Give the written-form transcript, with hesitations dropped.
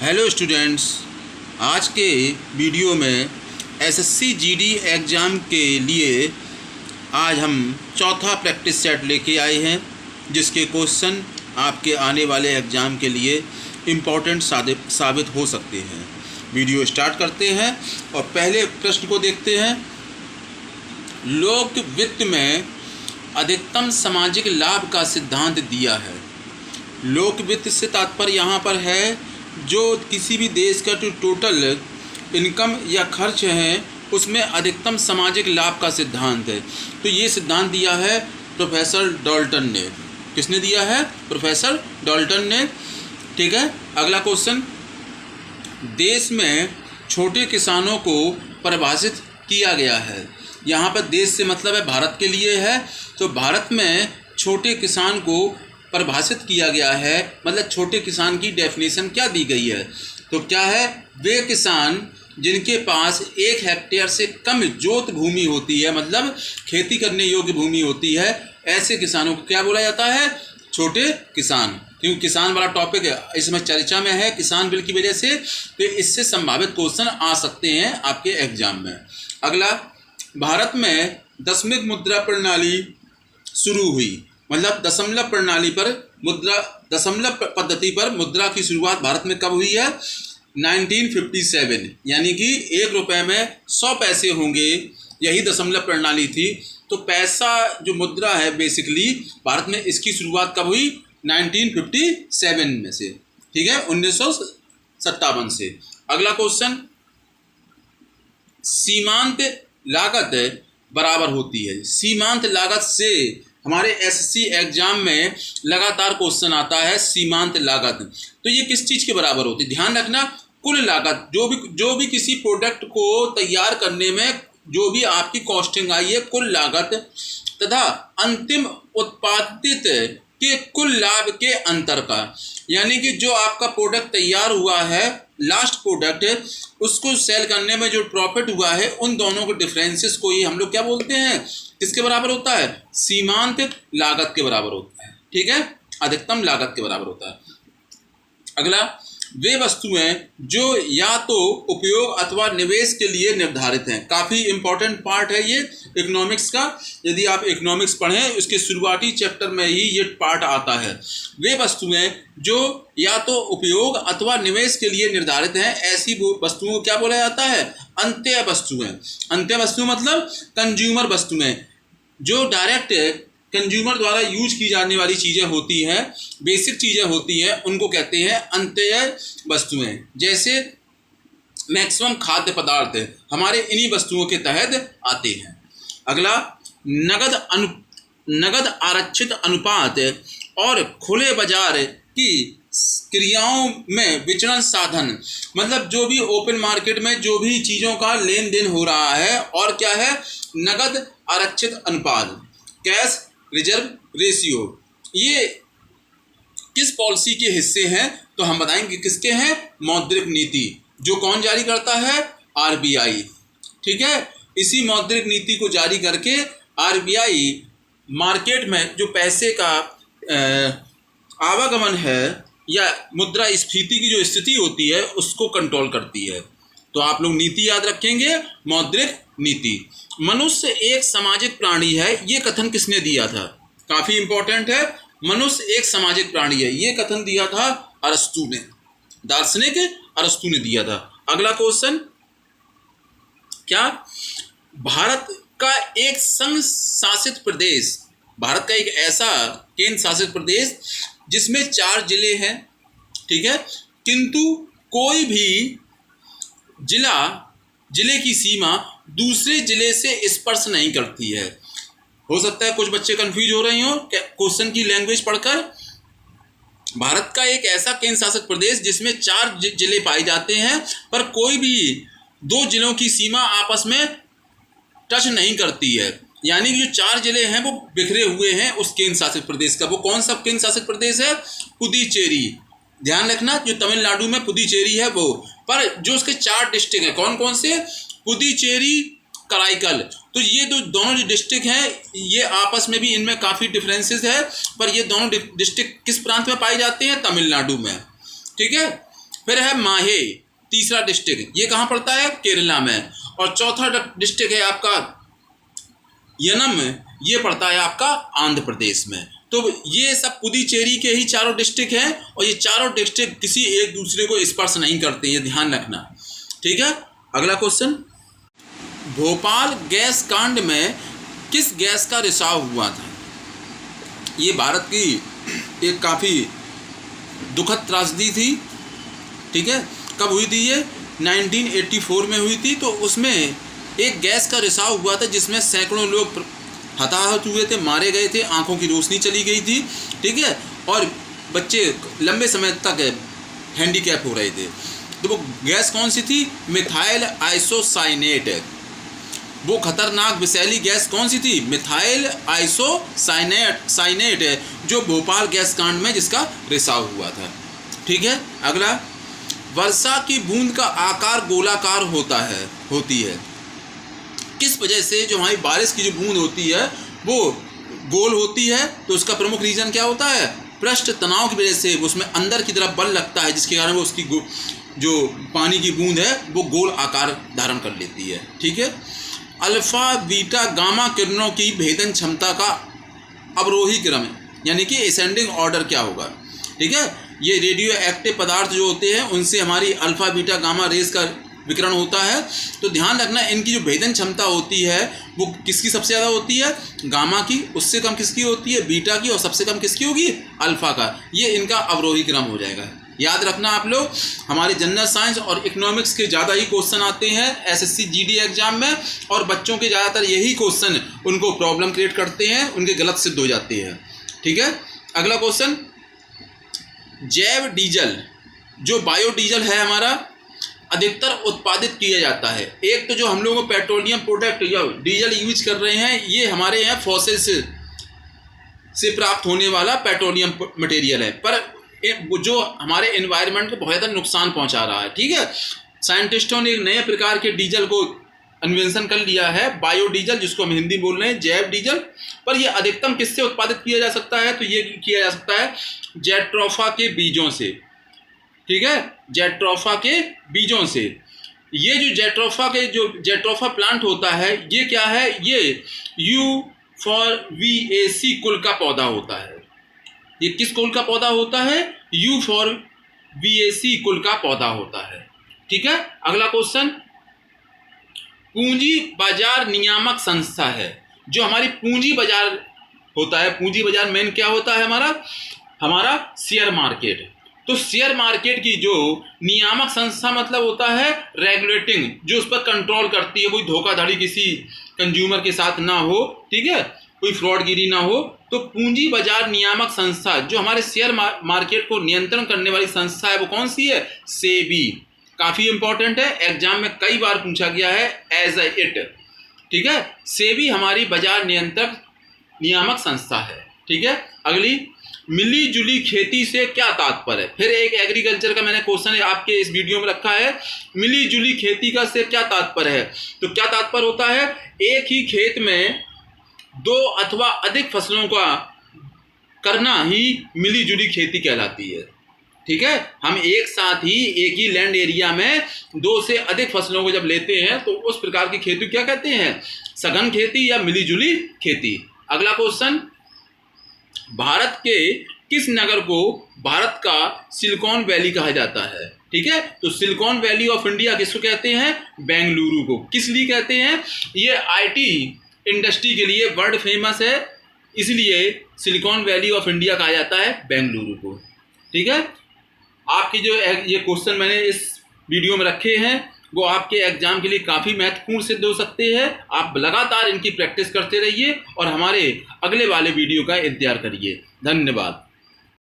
Hello students, आज के video में एसएससी जीडी एग्ज़ाम के लिए आज हम चौथा प्रैक्टिस सेट लेके आए हैं, जिसके क्वेश्चन आपके आने वाले एग्ज़ाम के लिए इम्पोर्टेंट साबित हो सकते हैं। वीडियो स्टार्ट करते हैं और पहले प्रश्न को देखते हैं। लोक वित्त में अधिकतम सामाजिक लाभ का सिद्धांत दिया है। लोक वित्त से तात्पर्य यहाँ पर है जो किसी भी देश का जो टोटल इनकम या खर्च है उसमें अधिकतम सामाजिक लाभ का सिद्धांत है। तो ये सिद्धांत दिया है प्रोफेसर डाल्टन ने। किसने दिया है? प्रोफेसर डाल्टन ने। ठीक है, अगला क्वेश्चन। देश में छोटे किसानों को परिभाषित किया गया है। यहाँ पर देश से मतलब है भारत के लिए है। तो भारत में छोटे किसान को परिभाषित किया गया है, मतलब छोटे किसान की डेफिनेशन क्या दी गई है? तो क्या है? वे किसान जिनके पास 1 हेक्टेयर से कम जोत भूमि होती है, मतलब खेती करने योग्य भूमि होती है, ऐसे किसानों को क्या बोला जाता है? छोटे किसान। क्योंकि किसान वाला टॉपिक है इसमें चर्चा में है किसान बिल की वजह से, तो इससे संभावित क्वेश्चन आ सकते हैं आपके एग्जाम में। अगला, भारत में दशमिक मुद्रा प्रणाली शुरू हुई, मतलब दशमलव प्रणाली पर मुद्रा, दशमलव पद्धति पर मुद्रा की शुरुआत भारत में कब हुई है? 1957, यानी कि 1 रुपये में 100 पैसे होंगे, यही दशमलव प्रणाली थी। तो पैसा जो मुद्रा है बेसिकली भारत में, इसकी शुरुआत कब हुई? 1957 में से। ठीक है, 1957 से। अगला क्वेश्चन, सीमांत लागत बराबर होती है। सीमांत लागत से हमारे एसएससी एग्जाम में लगातार क्वेश्चन आता है। सीमांत लागत तो ये किस चीज़ के बराबर होती है? ध्यान रखना, कुल लागत, जो भी किसी प्रोडक्ट को तैयार करने में जो भी आपकी कॉस्टिंग आई है, कुल लागत तथा अंतिम उत्पादित के कुल लाभ के अंतर का, यानी कि जो आपका प्रोडक्ट तैयार हुआ है, लास्ट प्रोडक्ट है, उसको सेल करने में जो प्रॉफिट हुआ है, उन दोनों के डिफरेंसेस को ही हम लोग क्या बोलते हैं? किसके बराबर होता है? सीमांत लागत के बराबर होता है। ठीक है, अधिकतम लागत के बराबर होता है। अगला, वे वस्तुएं जो या तो उपयोग अथवा निवेश के लिए निर्धारित हैं। काफ़ी इंपॉर्टेंट पार्ट है ये इकोनॉमिक्स का। यदि आप इकोनॉमिक्स पढ़ें, उसके शुरुआती चैप्टर में ही ये पार्ट आता है। वे वस्तुएं जो या तो उपयोग अथवा निवेश के लिए निर्धारित हैं, ऐसी वस्तुओं को क्या बोला जाता है? अंत्य वस्तुएं। अंत्य वस्तु मतलब कंज्यूमर वस्तुएं, जो डायरेक्ट कंज्यूमर द्वारा यूज की जाने वाली चीज़ें होती हैं, बेसिक चीज़ें होती हैं, उनको कहते हैं अंत्य वस्तुएं। जैसे मैक्सिमम खाद्य पदार्थ हमारे इन्हीं वस्तुओं के तहत आते हैं। अगला, नगद आरक्षित अनुपात और खुले बाजार की क्रियाओं में विचरण साधन, मतलब जो भी ओपन मार्केट में जो भी चीज़ों का लेन देन हो रहा है, और क्या है? नगद आरक्षित अनुपात, कैश रिजर्व रेशियो। ये किस पॉलिसी के हिस्से हैं? तो हम बताएंगे किसके हैं? मौद्रिक नीति। जो कौन जारी करता है? आरबीआई। ठीक है, इसी मौद्रिक नीति को जारी करके आरबीआई मार्केट में जो पैसे का आवागमन है या मुद्रा स्फीति की जो स्थिति होती है, उसको कंट्रोल करती है। तो आप लोग नीति याद रखेंगे, मौद्रिक नीति। मनुष्य एक सामाजिक प्राणी है, ये कथन किसने दिया था? काफी इंपॉर्टेंट है। मनुष्य एक सामाजिक प्राणी है, ये कथन दिया था अरस्तु ने, दार्शनिक अरस्तु ने दिया था। अगला क्वेश्चन, क्या भारत का एक संघ शासित प्रदेश, भारत का एक ऐसा केंद्र शासित प्रदेश जिसमें 4 जिले हैं, ठीक है, किंतु कोई भी जिले की सीमा दूसरे जिले से स्पर्श नहीं करती है? हो सकता है कुछ बच्चे कंफ्यूज हो रहे हो क्वेश्चन की लैंग्वेज पढ़कर। भारत का एक ऐसा केंद्र शासित प्रदेश जिसमें 4 जिले पाए जाते हैं, पर कोई भी 2 जिलों की सीमा आपस में टच नहीं करती है, यानी कि जो 4 जिले हैं वो बिखरे हुए हैं उस केंद्र शासित प्रदेश का। वो कौन सा केंद्र शासित प्रदेश है? पुदुचेरी। ध्यान रखना, जो तमिलनाडु में पुदुचेरी है वो, पर जो उसके 4 डिस्ट्रिक्ट हैं, कौन कौन से? पुदुचेरी, कराईकल। तो ये दोनों जो डिस्ट्रिक्ट हैं, ये आपस में भी इनमें काफ़ी डिफरेंसेस है, पर ये दोनों डिस्ट्रिक्ट किस प्रांत में पाए जाते हैं? तमिलनाडु में। ठीक है, फिर है माहे, तीसरा डिस्ट्रिक्ट, ये कहाँ पड़ता है? केरला में। और चौथा डिस्ट्रिक्ट है आपका यनम, ये पड़ता है आपका आंध्र प्रदेश में। तो ये सब पुदुचेरी के ही चारों डिस्ट्रिक्ट हैं और ये चारों डिस्ट्रिक्ट किसी एक दूसरे को स्पर्श नहीं करते, ये ध्यान रखना। ठीक है, अगला क्वेश्चन, भोपाल गैस कांड में किस गैस का रिसाव हुआ था? ये भारत की एक काफ़ी दुखद त्रासदी थी। ठीक है, कब हुई थी ये? 1984 में हुई थी। तो उसमें एक गैस का रिसाव हुआ था जिसमें सैकड़ों लोग हताहत हुए थे, मारे गए थे, आंखों की रोशनी चली गई थी। ठीक है, और बच्चे लंबे समय तक हैंडीकैप हो रहे थे। तो वो गैस कौन सी थी? Methyl isocyanate. वो खतरनाक विषैली गैस कौन सी थी? मिथाइल आइसोसाइनेट है, जो भोपाल गैस कांड में जिसका रिसाव हुआ था। ठीक है, अगला, वर्षा की बूंद का आकार गोलाकार होती है। किस वजह से जो हमारी बारिश की जो बूंद होती है वो गोल होती है? तो उसका प्रमुख रीज़न क्या होता है? पृष्ठ तनाव की वजह से उसमें अंदर की तरफ बल लगता है, जिसके कारण वो उसकी जो पानी की बूंद है वो गोल आकार धारण कर लेती है। ठीक है, अल्फा बीटा गामा किरणों की भेदन क्षमता का अवरोही क्रम यानी कि असेंडिंग ऑर्डर क्या होगा? ठीक है, ये रेडियो एक्टिव पदार्थ जो होते हैं उनसे हमारी अल्फा बीटा गामा रेस का विकिरण होता है। तो ध्यान रखना, इनकी जो भेदन क्षमता होती है वो किसकी सबसे ज़्यादा होती है? गामा की। उससे कम किसकी होती है? बीटा की। और सबसे कम किसकी होगी? अल्फा का। ये इनका अवरोही क्रम हो जाएगा। याद रखना आप लोग, हमारे जनरल साइंस और इकोनॉमिक्स के ज़्यादा ही क्वेश्चन आते हैं एसएससी जीडी एग्जाम में, और बच्चों के ज़्यादातर यही क्वेश्चन उनको प्रॉब्लम क्रिएट करते हैं, उनके गलत सिद्ध हो जाते हैं। ठीक है, अगला क्वेश्चन, जैव डीजल जो बायोडीजल है हमारा अधिकतर उत्पादित किया जाता है। एक तो जो हम लोग पेट्रोलियम प्रोडक्ट या डीजल यूज कर रहे हैं, ये हमारे यहाँ फॉसिल से प्राप्त होने वाला पेट्रोलियम मटेरियल है, पर जो हमारे एनवायरनमेंट को बहुत ज़्यादा नुकसान पहुंचा रहा है। ठीक है, साइंटिस्टों ने एक नए प्रकार के डीजल को इन्वेंशन कर लिया है, बायोडीजल, जिसको हम हिंदी बोल रहे हैं जैव डीजल। पर यह अधिकतम किससे उत्पादित किया जा सकता है? तो ये किया जा सकता है जेट्रोफा के बीजों से। ठीक है, जेट्रोफा के बीजों से। ये जो जेट्रोफा प्लांट होता है, ये क्या है? ये यूफॉरबिएसी कुल का पौधा होता है। ये किस कुल का पौधा होता है? यूफॉरबिएसी कुल का पौधा होता है। ठीक है, अगला क्वेश्चन, पूंजी बाजार नियामक संस्था है जो हमारी पूंजी बाजार होता है। पूंजी बाजार मेन क्या होता है? हमारा शेयर मार्केट। तो शेयर मार्केट की जो नियामक संस्था मतलब होता है रेगुलेटिंग, जो उस पर कंट्रोल करती है, कोई धोखाधड़ी किसी कंज्यूमर के साथ ना हो। ठीक है, कोई फ्रॉडगिरी ना हो। तो पूंजी बाजार नियामक संस्था जो हमारे शेयर मार्केट को नियंत्रण करने वाली संस्था है वो कौन सी है? सेबी। काफ़ी इंपॉर्टेंट है, एग्जाम में कई बार पूछा गया है एज ए इट। ठीक है, सेबी हमारी बाजार नियामक संस्था है। ठीक है, अगली, मिली जुली खेती से क्या तात्पर्य है? फिर एक एग्रीकल्चर का मैंने क्वेश्चन आपके इस वीडियो में रखा है, मिली जुली खेती का से क्या तात्पर्य है? तो क्या तात्पर्य होता है? एक ही खेत में दो अथवा अधिक फसलों का करना ही मिली जुली खेती कहलाती है। ठीक है, हम एक साथ ही एक ही लैंड एरिया में दो से अधिक फसलों को जब लेते हैं तो उस प्रकार की खेती क्या कहते हैं? सघन खेती या मिली जुली खेती। अगला क्वेश्चन, भारत के किस नगर को भारत का सिलिकॉन वैली कहा जाता है? ठीक है, तो सिलिकॉन वैली ऑफ इंडिया किसको कहते हैं? बेंगलुरु को। किस लिए कहते हैं? ये आईटी इंडस्ट्री के लिए वर्ल्ड फेमस है, इसलिए सिलिकॉन वैली ऑफ इंडिया कहा जाता है बेंगलुरु को। ठीक है, आपकी जो ये क्वेश्चन मैंने इस वीडियो में रखे हैं वो आपके एग्जाम के लिए काफ़ी महत्वपूर्ण सिद्ध हो सकते हैं। आप लगातार इनकी प्रैक्टिस करते रहिए और हमारे अगले वाले वीडियो का इंतजार करिए। धन्यवाद।